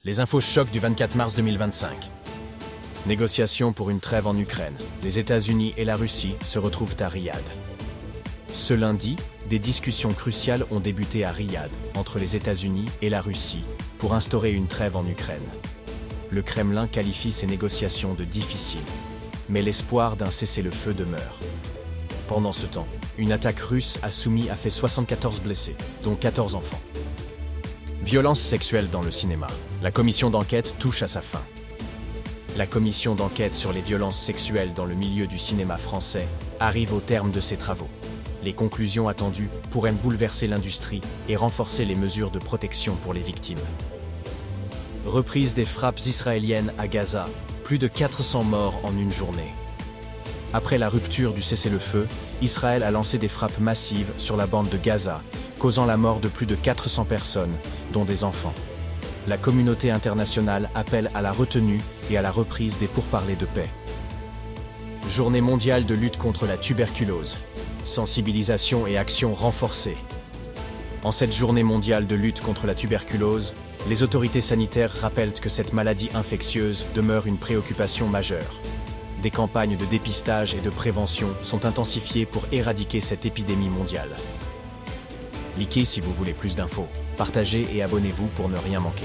Les infos choc du 24 mars 2025. Négociations pour une trêve en Ukraine. Les États-Unis et la Russie se retrouvent à Riyad. Ce lundi, des discussions cruciales ont débuté à Riyad, entre les États-Unis et la Russie, pour instaurer une trêve en Ukraine. Le Kremlin qualifie ces négociations de difficiles, mais l'espoir d'un cessez-le-feu demeure. Pendant ce temps, une attaque russe a fait 74 blessés, dont 14 enfants. Violence sexuelle dans le cinéma. La commission d'enquête touche à sa fin. La commission d'enquête sur les violences sexuelles dans le milieu du cinéma français arrive au terme de ses travaux. Les conclusions attendues pourraient bouleverser l'industrie et renforcer les mesures de protection pour les victimes. Reprise des frappes israéliennes à Gaza, plus de 400 morts en une journée. Après la rupture du cessez-le-feu, Israël a lancé des frappes massives sur la bande de Gaza, causant la mort de plus de 400 personnes, dont des enfants. La communauté internationale appelle à la retenue et à la reprise des pourparlers de paix. Journée mondiale de lutte contre la tuberculose. Sensibilisation et action renforcées. En cette journée mondiale de lutte contre la tuberculose, les autorités sanitaires rappellent que cette maladie infectieuse demeure une préoccupation majeure. Des campagnes de dépistage et de prévention sont intensifiées pour éradiquer cette épidémie mondiale. Likez si vous voulez plus d'infos. Partagez et abonnez-vous pour ne rien manquer.